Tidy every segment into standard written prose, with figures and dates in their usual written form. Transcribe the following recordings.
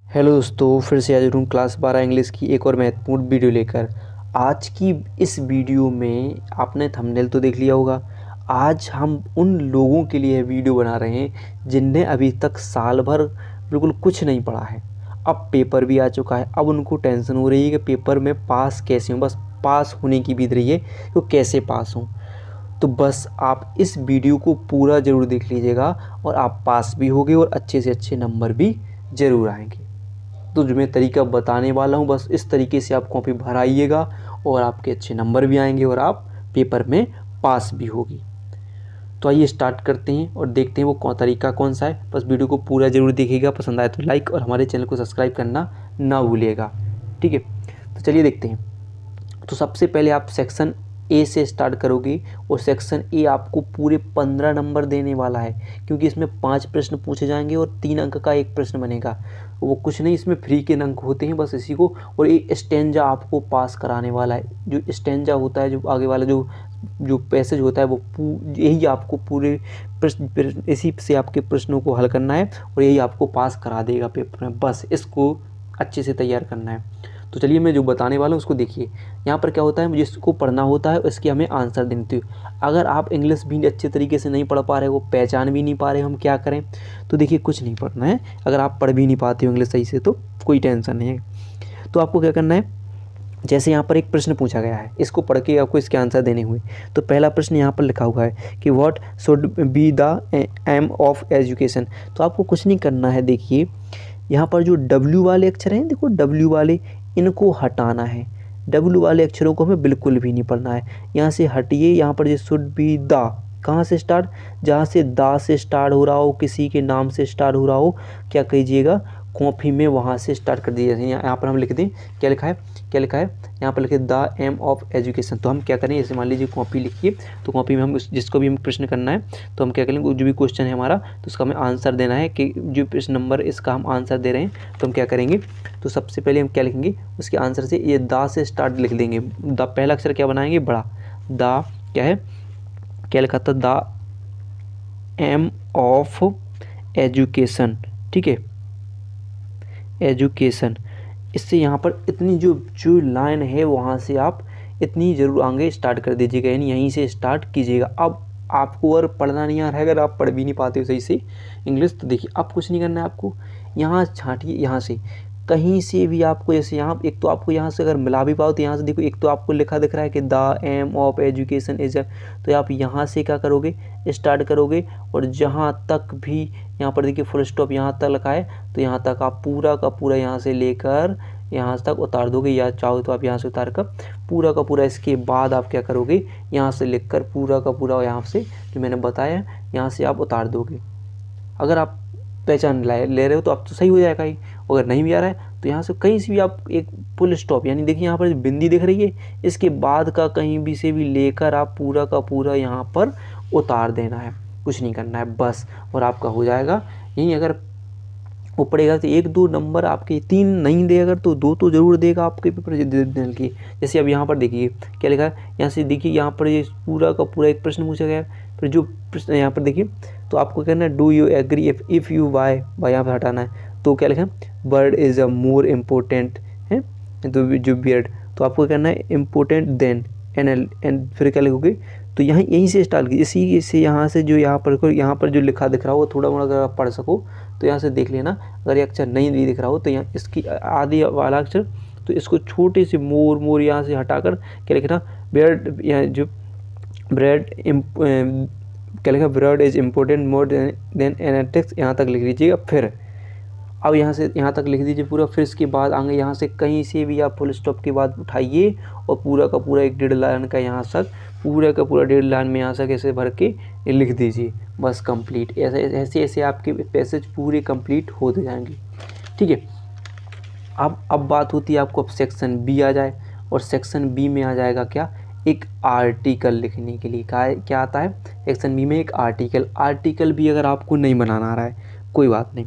Hello दोस्तों, फिर से हाजिर हूँ क्लास 12 इंग्लिश की एक और महत्वपूर्ण वीडियो लेकर। आज की इस वीडियो में आपने थंबनेल तो देख लिया होगा। आज हम उन लोगों के लिए वीडियो बना रहे हैं जिनने अभी तक साल भर बिल्कुल कुछ नहीं पढ़ा है। अब पेपर भी आ चुका है, अब उनको टेंशन हो रही है कि पेपर में पास कैसे हूँ, बस पास होने की बीत रही है तो कैसे पास हूँ। तो बस आप इस वीडियो को पूरा ज़रूर देख लीजिएगा और आप पास भी होगे और अच्छे से अच्छे नंबर भी ज़रूर आएंगे। तो जो मैं तरीका बताने वाला हूँ, बस इस तरीके से आप कॉपी भराइएगा और आपके अच्छे नंबर भी आएंगे और आप पेपर में पास भी होगी। तो आइए स्टार्ट करते हैं और देखते हैं वो तरीका कौन सा है। बस वीडियो को पूरा ज़रूर देखिएगा, पसंद आए तो लाइक और हमारे चैनल को सब्सक्राइब करना ना भूलिएगा। ठीक है, तो चलिए देखते हैं। तो सबसे पहले आप सेक्शन ए से स्टार्ट करोगे और सेक्शन ए आपको पूरे 15 नंबर देने वाला है, क्योंकि इसमें 5 प्रश्न पूछे जाएंगे और 3 अंक का एक प्रश्न बनेगा। वो कुछ नहीं, इसमें फ्री के अंक होते हैं बस इसी को। और ये स्टेंजा आपको पास कराने वाला है। जो स्टेंजा होता है, जो आगे वाला जो जो पैसेज होता है, वो यही आपको पूरे प्रश्न इसी से आपके प्रश्नों को हल करना है और यही आपको पास करा देगा पेपर में। बस इसको अच्छे से तैयार करना है। तो चलिए मैं जो बताने वाला हूँ उसको देखिए। यहाँ पर क्या होता है, मुझे इसको पढ़ना होता है, इसके हमें आंसर देते हो। अगर आप इंग्लिश भी अच्छे तरीके से नहीं पढ़ पा रहे हो, पहचान भी नहीं पा रहे हो हम क्या करें, तो देखिए कुछ नहीं पढ़ना है। अगर आप पढ़ भी नहीं पाते हो इंग्लिश सही से तो कोई टेंशन नहीं है। तो आपको क्या करना है, जैसे यहाँ पर एक प्रश्न पूछा गया है, इसको पढ़ के आपको इसके आंसर देने हुए। तो पहला प्रश्न यहाँ पर लिखा हुआ है कि what should be the aim of education. तो आपको कुछ नहीं करना है। देखिए यहाँ पर जो डब्ल्यू वाले अक्षर हैं, देखो डब्ल्यू वाले, इनको हटाना है। डब्ल्यू वाले अक्षरों को हमें बिल्कुल भी नहीं पढ़ना है। यहाँ से हटिए। यहाँ पर जो शुड बी द, कहाँ से स्टार्ट, जहाँ से दा से स्टार्ट हो रहा हो, किसी के नाम से स्टार्ट हो रहा हो, क्या कीजिएगा, कॉपी में वहाँ से स्टार्ट कर दीजिए। यहाँ पर हम लिख दें, क्या लिखा है, क्या लिखा है, यहाँ पर लिखे द एम ऑफ एजुकेशन। तो हम क्या करें, जैसे मान लीजिए कॉपी लिखिए, तो कॉपी में हम जिसको भी हम प्रश्न करना है तो हम क्या करेंगे, जो भी क्वेश्चन है हमारा तो उसका हमें आंसर देना है कि जो प्रश्न नंबर इसका हम आंसर दे रहे हैं। तो हम क्या करेंगे, तो सबसे पहले हम क्या लिखेंगे, उसके आंसर से ये दा से स्टार्ट लिख देंगे। द पहला अक्षर क्या बनाएंगे, बड़ा। दा क्या है, क्या लिखा था, द एम ऑफ एजुकेशन। ठीक है, एजुकेशन। इससे यहाँ पर इतनी जो जो लाइन है वहाँ से आप इतनी ज़रूर आगे स्टार्ट कर दीजिएगा, यानी यहीं से स्टार्ट कीजिएगा। अब आपको और पढ़ना नहीं आ रहा है, अगर आप पढ़ भी नहीं पाते हो सही से इंग्लिश, तो देखिए अब कुछ नहीं करना है आपको। यहाँ छांटिए, यहाँ से कहीं से भी आपको, जैसे यहाँ एक तो आपको यहाँ से अगर मिला भी पाओ तो यहाँ से देखो, एक तो आपको लिखा दिख रहा है कि the aim of education is, तो आप यहाँ से क्या करोगे, स्टार्ट करोगे और जहाँ तक भी यहाँ पर देखिए फुल स्टॉप यहाँ तक लिखा है, तो यहाँ तक आप पूरा का पूरा यहाँ से लेकर यहाँ तक उतार दोगे, या चाहो तो आप यहाँ से उतार कर पूरा का पूरा। इसके बाद आप क्या करोगे, यहाँ से लिखकर पूरा का पूरा यहाँ से जो मैंने बताया यहाँ से आप उतार दोगे। अगर आप पहचान ले रहे हो तो आप तो सही हो जाएगा ही। अगर नहीं भी आ रहा है तो यहाँ से कहीं से भी आप एक फुल स्टॉप, यानी देखिए यहाँ पर बिंदी दिख रही है, इसके बाद का कहीं भी से भी लेकर आप पूरा का पूरा यहाँ पर उतार देना है, कुछ नहीं करना है बस, और आपका हो जाएगा। यही अगर वो पड़ेगा तो 1-2 नंबर आपके, 3 नहीं दे अगर तो 2 तो ज़रूर देगा आपके पेपर देने की। जैसे अब यहाँ पर देखिए क्या लिखा है, यहाँ से देखिए यहाँ पर ये पूरा का पूरा एक प्रश्न पूछा गया है। फिर जो प्रश्न यहाँ पर देखिए, तो आपको कहना है do you agree if you why यहाँ पर हटाना है। तो क्या लिखा है, bird is a more important है, तो जो बियर्ड, तो आपको कहना है इम्पोर्टेंट देन एंड फिर क्या लिखोगे, तो यहीं से स्टार्ट कीजिए। इसी से यहाँ से जो यहाँ पर जो लिखा दिख रहा हो, थोड़ा मोड़ा अगर आप पढ़ सको तो यहाँ से देख लेना। अगर ये अक्षर नहीं भी दिख रहा हो तो यहाँ इसकी आधी वाला अक्षर, तो इसको छोटे से मोर यहाँ से हटाकर क्या लिखना, ब्रेड, यहाँ जो ब्रेड क्या लिखा, bread is important more than analytics, यहाँ तक लिख लीजिएगा। फिर अब यहाँ से यहाँ तक लिख दीजिए पूरा। फिर इसके बाद आगे यहाँ से कहीं से भी आप फुल स्टॉप के बाद उठाइए और पूरा का पूरा 1-1.5 लाइन का यहाँ तक, पूरा का पूरा 1.5 लाइन में यहाँ तक ऐसे भर के लिख दीजिए। बस कंप्लीट। ऐसे ऐसे आपके पैसेज पूरे कंप्लीट होते जाएंगे। ठीक है, अब बात होती है आपको अब सेक्शन बी आ जाए, और सेक्शन बी में आ जाएगा क्या, एक आर्टिकल लिखने के लिए। क्या आता है सेक्शन बी में, एक आर्टिकल भी अगर आपको नहीं बनाना आ रहा है कोई बात नहीं,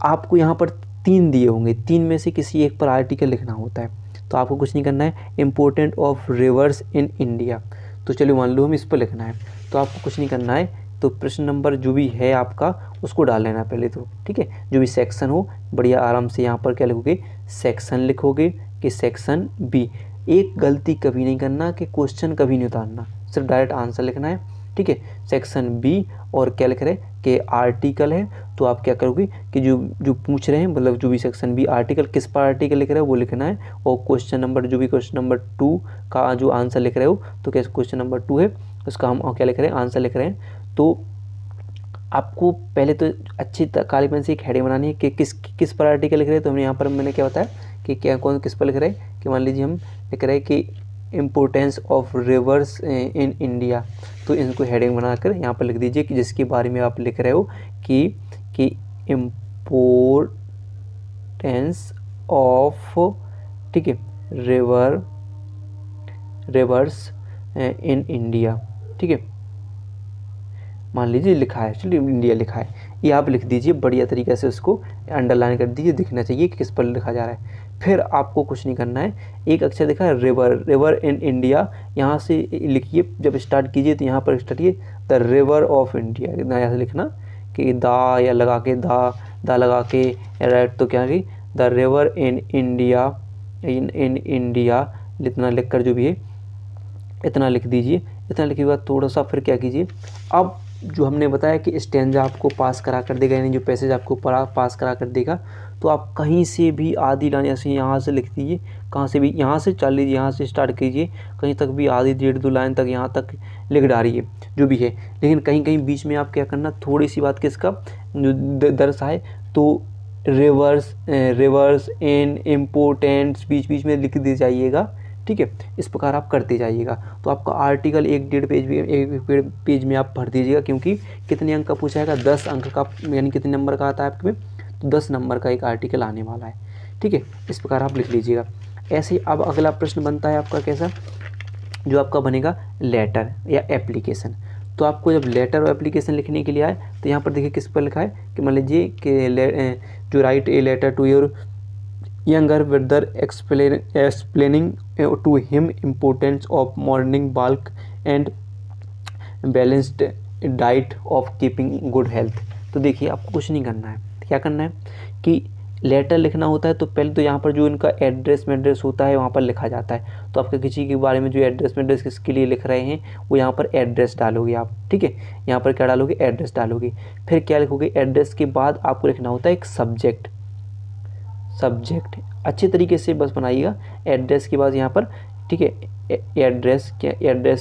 आपको यहाँ पर 3 दिए होंगे, 3 में से किसी एक पर आर्टिकल लिखना होता है। तो आपको कुछ नहीं करना है, important of reverse in India, तो चलिए मान लो हम इस पर लिखना है, तो आपको कुछ नहीं करना है। तो प्रश्न नंबर जो भी है आपका उसको डाल लेना पहले तो, ठीक है। जो भी सेक्शन हो बढ़िया आराम से यहाँ पर क्या लिखोगे, सेक्शन लिखोगे कि सेक्शन बी। एक गलती कभी नहीं करना कि क्वेश्चन कभी नहीं उतारना, सिर्फ डायरेक्ट आंसर लिखना है, ठीक है। सेक्शन बी और क्या लिख रहे हैं कि आर्टिकल है, तो आप क्या करोगे कि जो जो पूछ रहे हैं मतलब जो भी सेक्शन बी आर्टिकल किस पर आर्टिकल लिख रहे हो वो लिखना है, और क्वेश्चन नंबर जो भी क्वेश्चन नंबर 2 का जो आंसर लिख रहे हो तो क्या क्वेश्चन नंबर 2 है उसका हम क्या लिख रहे हैं, आंसर लिख रहे हैं। तो आपको पहले तो अच्छी काली पेन से एक हेडिंग बनानी है कि किस पर आर्टिकल लिख रहे हैं। तो हमने यहाँ पर मैंने क्या बताया कि क्या कौन किस पर लिख रहे हैं, कि मान लीजिए हम लिख रहे हैं कि importance of reverse in India, तो इनको हेडिंग बनाकर यहाँ पर लिख दीजिए कि जिसके बारे में आप लिख रहे हो कि इम्पोर्टेंस ऑफ, ठीक है, रिवर्स इन इंडिया, ठीक है। मान लीजिए लिखा है, चलिए इंडिया लिखा है, ये आप लिख दीजिए बढ़िया तरीके से, उसको अंडरलाइन कर दीजिए, दिखना चाहिए कि किस पर लिखा जा रहा है। फिर आपको कुछ नहीं करना है, एक अक्षर देखा है रिवर इन इंडिया, यहाँ से लिखिए, जब स्टार्ट कीजिए तो यहाँ पर स्टार्ट कीजिए द रिवर ऑफ इंडिया, यहाँ से लिखना कि दा या लगा के दा लगा के राइट, तो क्या है द रिवर इन इंडिया, इतना लिख कर जो भी है इतना लिख दीजिए। इतना लिखे के बाद थोड़ा सा फिर क्या कीजिए, अब जो हमने बताया कि स्टैंजा आपको पास करा कर देगा, यानी जो पैसेज आपको पास करा कर देगा, तो आप कहीं से भी आधी लाइन ऐसे यहाँ से लिख दीजिए, कहाँ से भी, यहाँ से चल लीजिए, यहाँ से स्टार्ट कीजिए, कहीं तक भी आधी 1.5-2 लाइन तक यहाँ तक लिख डालिए जो भी है। लेकिन कहीं कहीं बीच में आप क्या करना, थोड़ी सी बात किसका जो दर्शाए, तो रिवर्स इन इम्पोर्टेंट्स बीच बीच में लिख दे जाइएगा, ठीक है। इस प्रकार आप करते जाइएगा, तो आपका आर्टिकल 1-1.5 पेज में आप भर दीजिएगा, क्योंकि कितने अंक का पूछा जाएगा, 10 अंक का, यानी कितने नंबर का आता है आपके में, तो 10 नंबर का एक आर्टिकल आने वाला है, ठीक है। इस प्रकार आप लिख लीजिएगा। ऐसे ही अब अगला प्रश्न बनता है आपका कैसा, जो आपका बनेगा लेटर या एप्लीकेशन। तो आपको जब लेटर और एप्लीकेशन लिखने के लिए आए तो यहाँ पर देखिए किस पर लिखा है कि मान लीजिए कि जो write a letter to your younger brother explaining to him importance of morning walk and balanced diet of keeping good health। तो देखिए आपको कुछ नहीं करना है, क्या करना है कि लेटर लिखना होता है तो पहले तो यहाँ पर जो इनका एड्रेस होता है वहाँ पर लिखा जाता है। तो आपके किसी के बारे में जो एड्रेस किसके लिए लिख रहे हैं वो यहाँ पर एड्रेस डालोगे आप, ठीक है। यहाँ पर क्या डालोगे, एड्रेस डालोगे। फिर क्या लिखोगे, एड्रेस के बाद आपको लिखना होता है एक सब्जेक्ट अच्छे तरीके से बस बनाइएगा। एड्रेस के बाद यहाँ पर, ठीक है, एड्रेस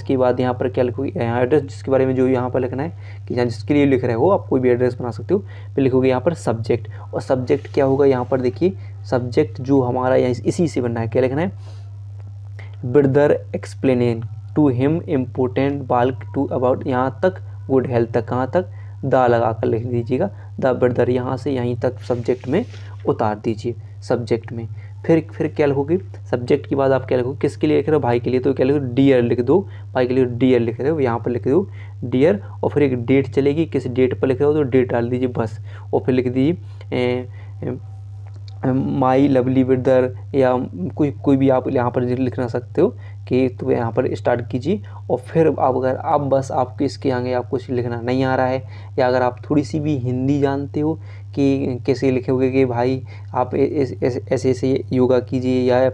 के बाद यहाँ पर क्या लिखोगे, यहाँ एड्रेस जिसके बारे में जो यहाँ पर लिखना है कि यहाँ जिसके लिए लिख रहे हो आप कोई भी एड्रेस बना सकते हो, फिर लिखोगे यहाँ पर सब्जेक्ट। और सब्जेक्ट क्या होगा, यहाँ पर देखिए सब्जेक्ट जो हमारा यहाँ इसी से बनना है, क्या लिखना है, brother explaining to him important balk to about, यहाँ तक गुड हेल्थ तक, कहाँ तक, दा लगा कर लिख दीजिएगा, द ब्रदर, यहाँ से यहीं तक सब्जेक्ट में उतार दीजिए, सब्जेक्ट में। फिर क्या लिखोगे, सब्जेक्ट के बाद आप क्या लिखोगे, किसके लिए लिख रहे हो, भाई के लिए, तो क्या लिखो, डियर लिख दो, भाई के लिए डियर लिख रहे हो, यहाँ पर लिख दो डियर, और फिर एक डेट चलेगी, किस डेट पर लिख रहे हो तो डेट डाल दीजिए बस। और फिर लिख दीजिए माई लवली ब्रदर, या कोई भी आप यहाँ पर लिखना सकते हो कि तो यहाँ पर स्टार्ट कीजिए। और फिर आप अगर आप बस आपको इसके आगे आप कुछ लिखना नहीं आ रहा है, या अगर आप थोड़ी सी भी हिंदी जानते हो कि कैसे लिखोगे कि भाई आप ऐसे योगा कीजिए या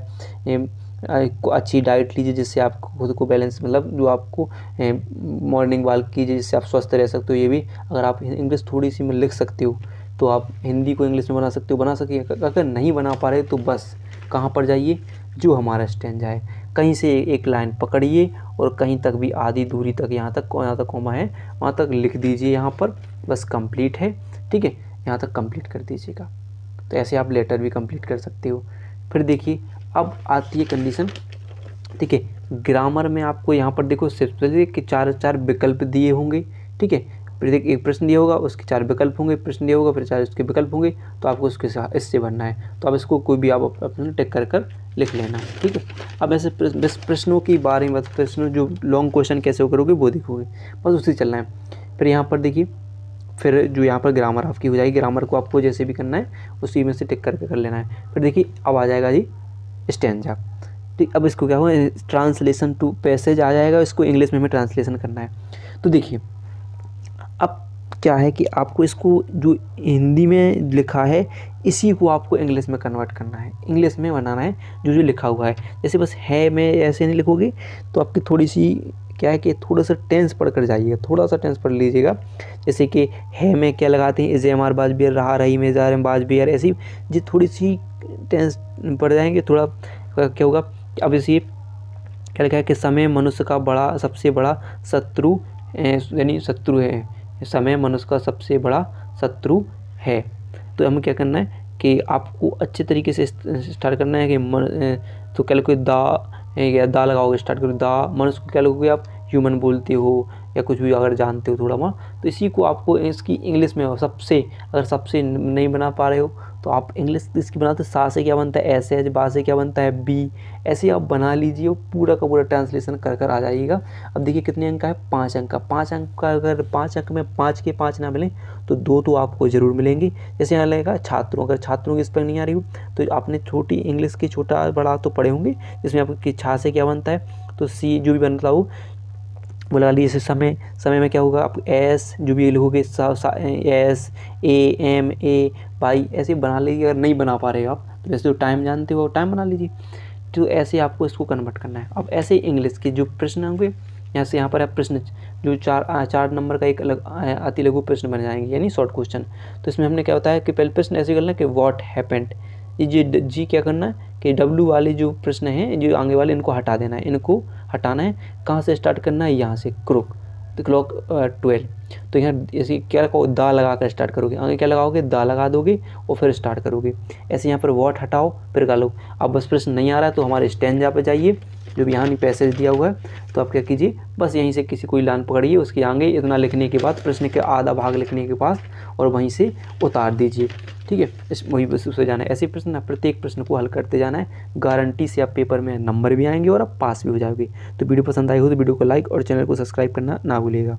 अच्छी डाइट लीजिए जिससे आपको खुद को बैलेंस, मतलब जो आपको मॉर्निंग वॉक कीजिए जिससे आप स्वस्थ रह सकते हो। ये भी अगर आप इंग्लिश थोड़ी सी में लिख सकते हो तो आप हिंदी को इंग्लिश में बना सकते हो, बना सकिए। अगर नहीं बना पा रहे तो बस कहाँ पर जाइए, जो हमारा स्टैंजा है कहीं से एक लाइन पकड़िए और कहीं तक भी आधी दूरी तक यहाँ तक कॉमा है वहाँ तक लिख दीजिए, यहाँ पर बस कंप्लीट है, ठीक है, यहाँ तक कंप्लीट कर दीजिएगा। तो ऐसे आप लेटर भी कंप्लीट कर सकते हो। फिर देखिए अब आती है कंडीशन, ठीक है, ग्रामर में आपको यहाँ पर देखो सिर्फ कि चार विकल्प दिए होंगे, ठीक है। फिर देखिए एक प्रश्न दिया होगा, उसके 4 विकल्प होंगे, प्रश्न दिया होगा, फिर 4 उसके विकल्प होंगे, तो आपको इससे भरना है। तो अब इसको कोई भी आप अपने टिक कर लिख लेना, ठीक है। अब ऐसे बस प्रश्नों के बारे में, प्रश्नों जो लॉन्ग क्वेश्चन कैसे करोगे वो देखोगे, बस उससे चलना है। फिर यहाँ पर देखिए, फिर जो यहाँ पर ग्रामर आपकी हो जाएगी, ग्रामर को आपको जैसे भी करना है उसी में से टिक करके कर लेना है। फिर देखिए अब आ जाएगा जी स्टैंजा, ठीक। अब इसको क्या होगा, ट्रांसलेशन टू पैसेज आ जाएगा, इसको इंग्लिश में हमें ट्रांसलेशन करना है। तो देखिए अब क्या है कि आपको इसको जो हिंदी में लिखा है इसी को आपको इंग्लिश में कन्वर्ट करना है, इंग्लिश में बनाना है जो जो लिखा हुआ है। जैसे बस है में ऐसे नहीं लिखोगे तो आपकी थोड़ी सी क्या है कि थोड़ा सा टेंस पढ़ कर जाइएगा, थोड़ा सा टेंस पढ़ लीजिएगा। जैसे कि है में क्या लगाते हैं, इज़ एम आर बाज बियर, रहा रही में जार बाज बियर, ऐसी जी थोड़ी सी टेंस पड़ जाएंगे, थोड़ा क्या होगा। अब इसी क्या लिखा है कि समय मनुष्य का बड़ा सबसे बड़ा शत्रु यानी शत्रु है, समय मनुष्य का सबसे बड़ा शत्रु है। तो हमें क्या करना है कि आपको अच्छे तरीके से स्टार्ट करना है कि तो क्या लिखोगे दा लगाओगे, स्टार्ट करो दा, मनुष्य को क्या लिखोगे आप ह्यूमन बोलते हो या कुछ भी अगर जानते हो थोड़ा बहुत, तो इसी को आपको इसकी इंग्लिश में सबसे, अगर सबसे नहीं बना पा रहे हो तो आप इंग्लिश इसकी बनाते सा से क्या बनता है एस है, बा से क्या बनता है बी, ऐसे आप बना लीजिए और पूरा का पूरा ट्रांसलेशन कर कर आ जाइएगा। अब देखिए कितने अंक का है, 5 अंक का। 5 अंक का अगर 5 अंक में 5 के 5 ना मिलें तो 2 तो आपको ज़रूर मिलेंगे। जैसे यहाँ लगेगा छात्रों, अगर छात्रों की स्पेलिंग नहीं आ रही हो तो आपने छोटी इंग्लिश की छोटा बड़ा तो पढ़े होंगे, जिसमें आपकी छा से क्या बनता है तो सी जो भी बनता हो वो लगा लीजिए। समय, समय में क्या होगा आप एस जो भी लिखोगे S A M A Y ऐसे बना लीजिए। अगर नहीं बना पा रहे हो आप तो जैसे जो टाइम जानते हो टाइम बना लीजिए। तो ऐसे आपको इसको कन्वर्ट करना है। अब ऐसे इंग्लिश के जो प्रश्न होंगे यहाँ से यहाँ पर आप प्रश्न जो 4 नंबर का एक अति लघु प्रश्न बन जाएंगे यानी शॉर्ट क्वेश्चन। तो इसमें हमने क्या होता है कि पहले प्रश्न ऐसे करना है कि व्हाट हैपेंड, ये जी क्या करना है कि डब्ल्यू वाले जो प्रश्न हैं जो आगे वाले इनको हटा देना है, इनको हटाना है। कहाँ से स्टार्ट करना है, यहाँ से क्रोक द क्लॉक 12। तो यहाँ ऐसे क्या लगाओ दा लगा कर स्टार्ट करोगे, आगे क्या लगाओगे दा लगा दोगे और फिर स्टार्ट करोगे। ऐसे यहाँ पर व्हाट हटाओ फिर गालो। अब बस प्रश्न नहीं आ रहा है तो हमारे स्टैंजा पे जाइए, जो भी यहाँ नहीं पैसेज दिया हुआ है तो आप क्या कीजिए बस यहीं से किसी कोई लाइन पकड़िए, उसके आगे इतना लिखने के बाद प्रश्न के आधा भाग लिखने के बाद और वहीं से उतार दीजिए। ठीक है, इस वही बस उससे जाना है। ऐसे प्रश्न प्रत्येक प्रश्न को हल करते जाना है, गारंटी से आप पेपर में नंबर भी आएंगे और आप पास भी हो जाओगे। तो वीडियो पसंद आई हो तो वीडियो को लाइक और चैनल को सब्सक्राइब करना ना भूलिएगा।